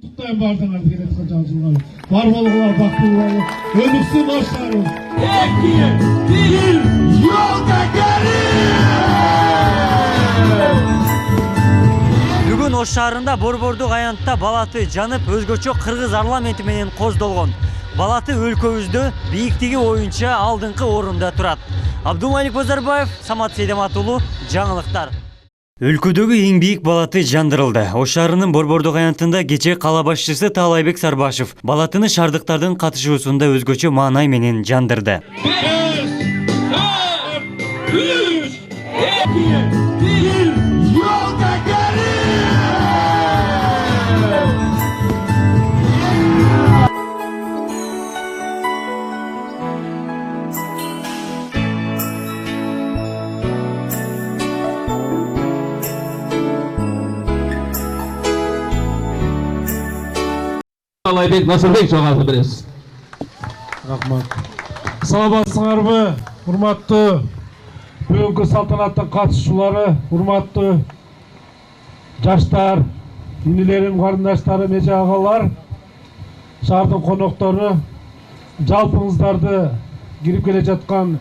Құттықтайын бардыңарды келеткен жазылған. Бар болғылар, бақтылы болғылар. Өмірсін оштарыз. Екі, бір, yolda Бүгін Ош шаарында борбордук аянтта балаты жанып, өзгөчө кыргыз парламенти менен коздолгон. Балаты өлкөбүздө бийиктиги боюнча алдыңкы орунда турат. Абдулмалик Базарбаев, Самат Сейдемат уулу, жаңылыктар. Өлкөдөгү эң бийик балаты жандырылды. Ош шаарынын борбордук аянтында кечээ кала башчысы Таалайбек Сарбашев балатыны шаардыктардын катышуусунда өзгөчө маанай менен жандырды. Таалайбек Насырбек жалғасы бересіз. Рахмат. Саламатсыңарбы, урматтуу бүгүнкү салтанаттын катышуучулары, урматтуу жаштар, инилерим, карындаштарым, эже агалар, шаардын коноктору, жалпыңыздарды кирип келе жаткан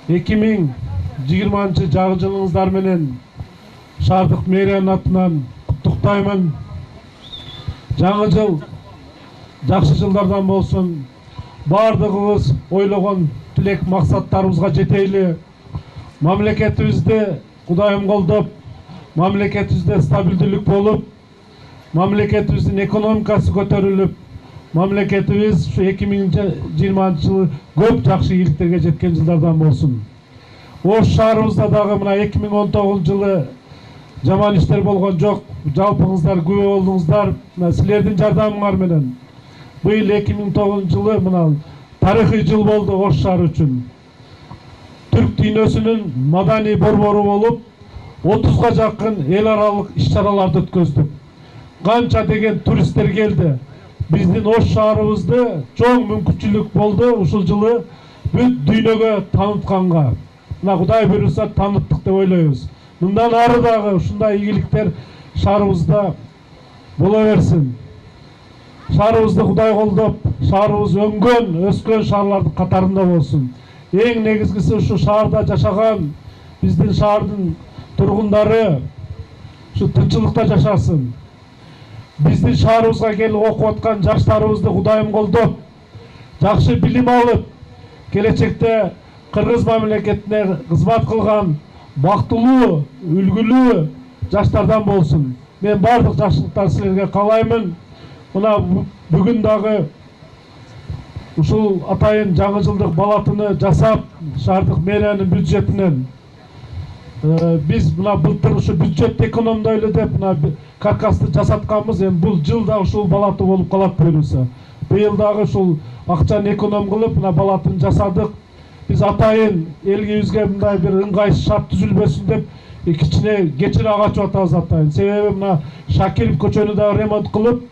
2020 жылыңыздар менен шаардык мэриянын атынан куттуктаймын. Жаңы жыл жакшы жылдардан болсун. Бардыгыбыз ойлогон тилек максаттарыбызга жетейли. Мамлекетибизде Кудайым колдоп, мамлекетибизде стабилдүүлүк болуп, мамлекетибиздин экономикасы көтөрүлүп, мамлекетибиз ушу 2020 жылы көп жакшы ийгиликтерге жеткен жылдардан болсун. Ош шаарыбызда дагы мына 2019 жылы жаман иштер болгон жок. Жалпыңыздар күбө болдуңуздар. Силердин жардамыңар менен быйыл 2009 жылы мына тарыхый жыл болду Ош шаары үчүн. Түрк дүйнөсүнүн маданий борбору болуп, 30га жакын эл аралык иш-чараларды өткөздүк. Канча деген туристтер келди. Биздин Ош шаарыбызды чоң мүмкүнчүлүк болду ушул жылы бүт дүйнөгө танытканга. Мына Кудай буйруса таныттык деп ойлойбуз. Мындан ары дагы ушундай ийгиликтер шаарыбызда бола берсин. Шаарыбызды Кудай колдоп, шаарыбыз өңгөн, өскөн шаарлардын катарында болсун. Эң негизгиси ушу шаарда жашаган биздин шаардын тургундары ушу тынччылыкта жашасын. Биздин шаарыбызга келип окуп аткан жаштарыбызды Кудайым колдоп, жакшы билим алып, келечекте кыргыз мамлекетине кызмат кылган бактылуу, үлгүлүү жаштардан болсун. Мен бардык жакшылыктарды силерге каалаймын. Мына бүгүн дагы ушул атайын жаңы жылдык балатыны жасап, шаардык мэриянын бюджетинен биз мына былтыр ушу бюджет экономдойлу деп мына каркасты жасатканбыз. Эми бул жылда ушул балаты болуп калат буюрса. Быйыл дагы ушул акчаны эконом кылып мына балатын жасадык. Биз атайын элибизге мындай бир ыңгайсыз шарт түзүлбөсүн деп кичине кечире качып атабыз атайын. Себеби мына Шакиров көчөнү дагы ремонт кылып,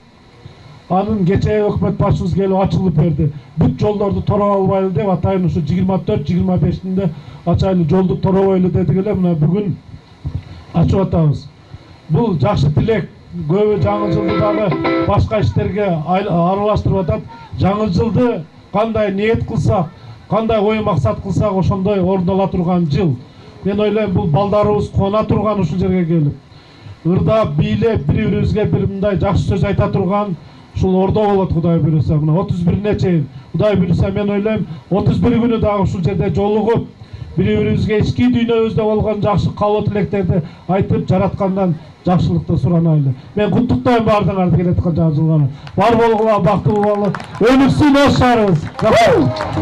анын кечээ өкмөт башчыбыз келип ачылып берди. Бүт жолдорду тороп албайлы деп атайын ушу 24-25-inde ачайлы жолду торобойлу дедик эле. Мына бүгүн ачып атабыз. Бул жакшы тилек. Көбү жаңы жылды дагы башка иштерге аралаштырып атат. Жаңы жылды кандай ниет кылсак, кандай ой максат кылсак ошондой ордола турган жыл. Мен ойлойм, бул балдарыбыз куана турган ушул жерге келип. Ырдап, бийлеп, бири-бирибизге бир мындай жакшы сөз айта турган ушул ордо болот Кудай буйруса. Мына 31-ине чейин Кудай буйруса мен ойлойм, 31 күнү дагы ушул жерде жолугуп, бири-бирибизге ички дүйнөбүздө болгон жакшы каалоо тилектерди айтып, жараткандан жакшылыкты суранайлы. Мен куттуктайм бардыңарды келеткан жаңы жылга. Бар болгула, бактылуу болуңар. Өнүксүн Ош шаарыбыз.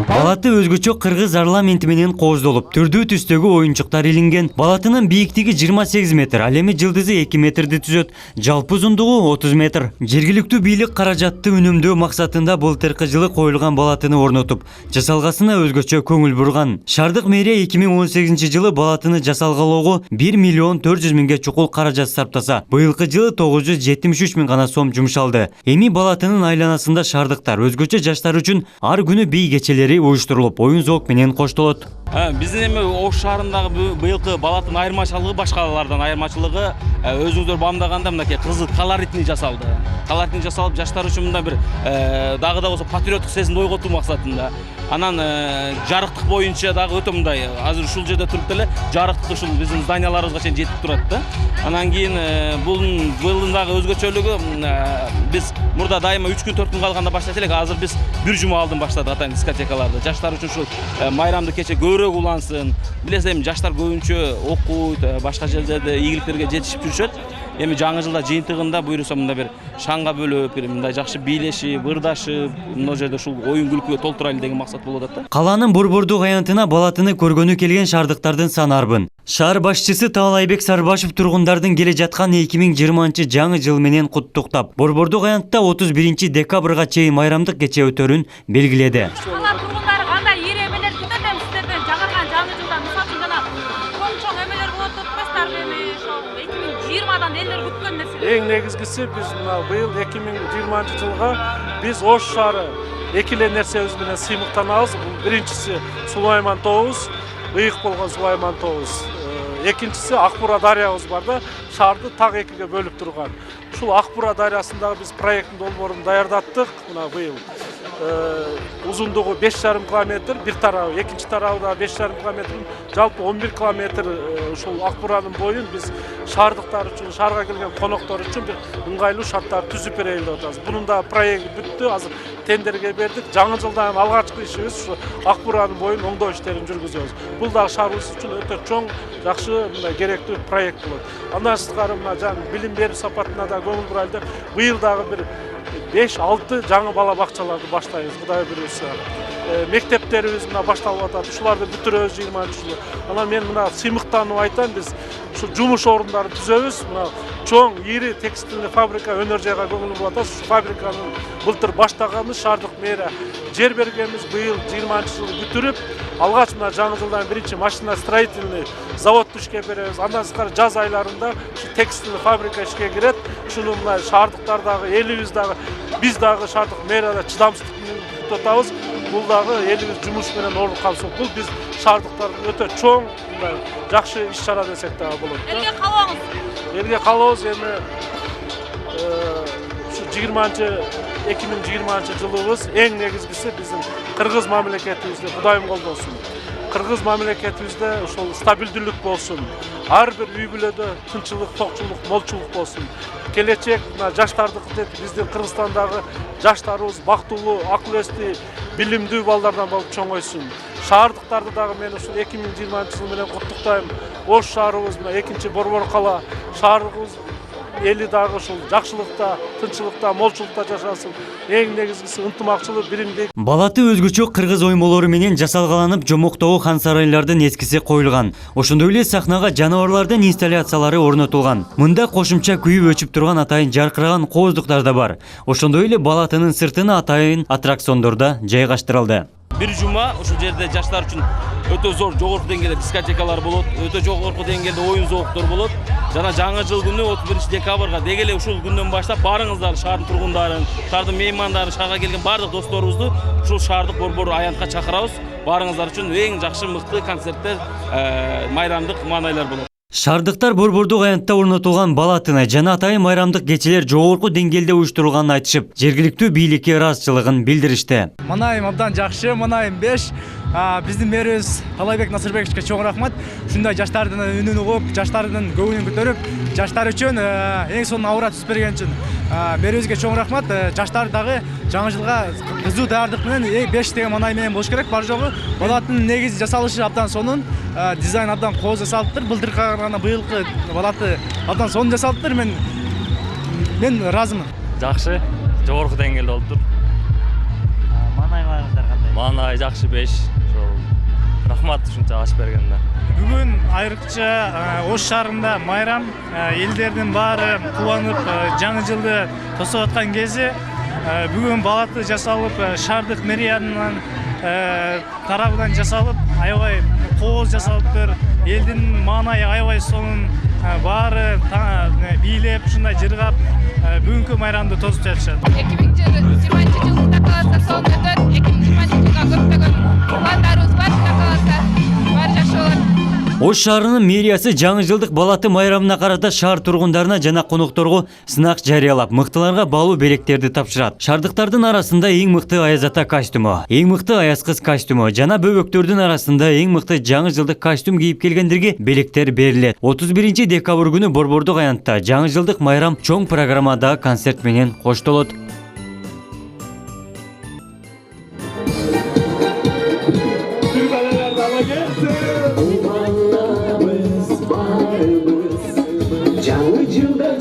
Балаты өзгөчө кыргыз парламенти менен кооздолуп, түрдүү түстөгү оюнчуктар илинген. Балатынын бийиктиги 28 метр, ал эми жылдызы 2 метрди түзөт. Жалпы узундугу 30 метр. Жергиликтүү бийлик каражатты үнөмдөө максатында былтыркы жылы коюлган балатыны орнотуп, жасалгасына өзгөчө көңүл бурган. Шаардык мэрия 2018 жылы балатыны жасалгалоого 1 миллион 400 миңге чукул каражат сарптаса, быйылкы жылы 973 миң гана сом жумшалды. Эми балатынын айланасында шаардыктар өзгөчө жаштар үчүн ар күнү бий кечелери уюштурулуп, оюн зоок менен коштолот. Биздин эми Ош шаарындагы быйылкы балаттын айырмачылыгы башкалардан айырмачылыгы өзүңүздөр бамдаганда мынакей кызыл колоритный жасалды. Колоритный жасалып жаштар үчүн мындай бир дагы да болсо патриоттук сезимди ойготуу максатында. Анан жарыктык боюнча дагы өтө мындай азыр ушул жерде туруп деле жарыктык ушул биздин зданияларыбызга чейин жетип турат да. Анан кийин быйылдын дагы өзгөчөлүгү биз мурда дайыма 3 күн 4 күн калганда баштайт элек, азыр биз бир жума алдын баштадык атайын дискотекаларды. Жаштар үчүн ушул майрамды кече көбүрөөк улансын. Билесиз эми жаштар көбүнчө окуйт, башка жерлерде ийгиликтерге жетишип жүрүшөт. Эми жаңы жылда жыйынтыгында буюрса мындай бир шаңга бөлүп, мындай жакшы бийлешип, ырдашып, мына жерде ушул оюн күлкүгө толтурайлы деген максат болуп атат да. Калаанын борбордук аянтына балатыны көргөнү келген шаардыктардын саны арбын. Шаар башчысы Таалайбек Сарбашев тургундардын келе жаткан 2020 жаңы жыл менен куттуктап, борбордук аянтта 31 декабрга чейин майрамдык кече өтөрүн белгиледи. Кала тургундары кандай ийремелер күтөт эми сиздерден жаңырган жаңы жылдан мисалы үчүн жана чоң эмелер болот деп атпайсыздарбы эми ошол 2020дан элдер күткөн нерсе. Эң негизгиси биз мына быйыл 2020 жылга биз Ош шаары эки эле нерсебиз менен сыймыктанабыз. Бул биринчиси Сулайман тообуз, ыйык болгон Сулайман тообуз. Экинчиси Акбура дарыябыз бар да, шаарды так экиге бөлүп турган. Ушул Акбура дарыясындагы биз проекттин долбоорун даярдаттык. Мына быйыл узундугу 5,5 километр, бир тарабы, экинчи тарабы да 5,5 километр, жалпы 11 километр ушул Акбуранын боюн биз шаардыктар үчүн, шаарга келген коноктор үчүн бир ыңгайлуу шарттар түзүп берели деп атабыз. Бунун да проекти бүттү, азыр тендерге бердик. Жаңы жылдан алгачкы ишибиз ушу Акбуранын боюн оңдоо иштерин жүргүзөбүз. Бул дагы шаарыбыз үчүн өтө чоң, жакшы, мындай керектүү проект болот. Андан сырткары мына жаңы билим берүү сапатына да көңүл бурайлы деп, быйыл дагы бир 5-6 жаңы бала бакчаларды баштайбыз, Кудай буйруса. Мектептерибиз мына башталып атат. Ушуларды бүтүрөбүз 20-жылы. Анан мен мына сыймыктанып айтам, биз ушу жумуш орундарын түзөбүз. Мына чоң, ири текстильный фабрика өнөр жайга көңүл буруп атат. Ушу фабриканын былтыр баштаганбыз, шаардык мэрия жер бергенбиз, быйыл 20-жылы бүтүрүп, алгач мына жаңы жылдан биринчи машина строительный заводду ишке беребиз. Андан сырткары жаз айларында ушу текстильный фабрика ишке кирет. Ушуну мына шаардыктардагы, элибиз дагы, биз дагы шаардык мэрияда чыдамсыздык менен тотабыз. Бул дагы элибиз жумуш менен орун калсын. Бул биз шаардыктардын өтө чоң, мындай жакшы иш-чара десек дагы болот. Элге калабыңыз. Элге калабыз эми ушу 2020 жылыбыз эң негизгиси биздин кыргыз мамлекетибизде Кудайым колдосун. Кыргыз мамлекетибизде ошол стабилдүүлүк болсун. Ар бир үй бүлөдө тынччылык, токчулук, молчулук болсун. Келечек мына жаштардыкы биздин Кыргызстандагы жаштарыбыз бактылуу, акыл эстүү, билимдүү балдардан болуп чоңойсун. Шаардыктарды дагы мен ушул 2020 жыл менен куттуктайм. Ош шаарыбыз мына экинчи борбор кала, шаарыбыз эли дагы ушул жакшылыкта, тынччылыкта, молчулукта жашасын. Эң негизгиси ынтымакчылык, биримдик. Балаты өзгөчө кыргыз оймолору менен жасалгаланып, жомоктогу хан сарайлардын эскиси коюлган. Ошондой эле сахнага жаныбарлардын инсталляциялары орнотулган. Мында кошумча күйүп өчүп турган атайын жаркыраган кооздуктар да бар. Ошондой эле балатынын сыртына атайын аттракциондор да жайгаштырылды. Бир жума ушул жерде жаштар үчүн өтө зор жогорку деңгээлде дискотекалар болот, өтө жогорку деңгээлде оюн зооктор болот. Жана жаңы жыл күнү 31 декабрга деги эле ушул күндөн баштап барыңыздар шаардын тургундарын, шаардын меймандарын, шаарга келген бардык досторубузду ушул шаардык борбор аянтка чакырабыз. Барыңыздар үчүн эң жакшы мыкты концерттер, майрамдык маанайлар болот. Шаардыктар борбордук аянтта орнотулган балатыны жана атайын майрамдык кечелер жогорку деңгээлде уюштурулганын айтышып, жергиликтүү бийликке ыраазычылыгын билдиришти. Манайым абдан жакшы, манайым 5. Биздин мэрибиз Таалайбек Насырбековичке чоң рахмат. Ушундай жаштардын үнүн угуп, жаштардын көңүлүн көтөрүп, жаштар үчүн эң сонун аура түзүп берген үчүн мэрибизге чоң рахмат. Жаштар дагы жаңы жылга кызуу даярдык менен 5 деген манай менен болуш керек. Бар жогу балаттын негизи жасалышы абдан сонун, дизайн абдан кооз жасалыптыр. Былтыркы гана быйылкы балаты абдан сонун жасалыптыр. Мен ыраазымын. Жакшы, жогорку деңгээлде болуптур. Манайларыңыздар кандай? Манай жакшы 5. Рахмат ушунча аш бергенине. Бүгүн айрыкча Ош шаарында майрам, элдердин баары кубанып, жаңы жылды тосуп аткан кези бүгүн балаты жасалып, шаардык мэриянын тарабынан жасалып, аябай кооз жасалыптыр. Элдин маанайы аябай сонун, баары бийлеп, ушундай жыргап бүгүнкү майрамды тосуп жатышат. 2020 жылында каласа сонун өтөт. 2020 жылга көптөгөн пландарыбыз бар, каласа. Ош шаарынын мэриясы жаңы жылдык балаты майрамына карата шаар тургундарына жана конокторго сынак жарыялап, мыктыларга баалуу белектерди тапшырат. Шаардыктардын арасында эң мыкты аяз ата костюму, эң мыкты аяз кыз костюму жана бөбөктөрдүн арасында эң мыкты жаңы жылдык костюм кийип келгендерге белектер берилет. 31 декабрь күнү Борбордук аянтта жаңы жылдык майрам чоң программада концерт менен коштолот. Жаңы жылда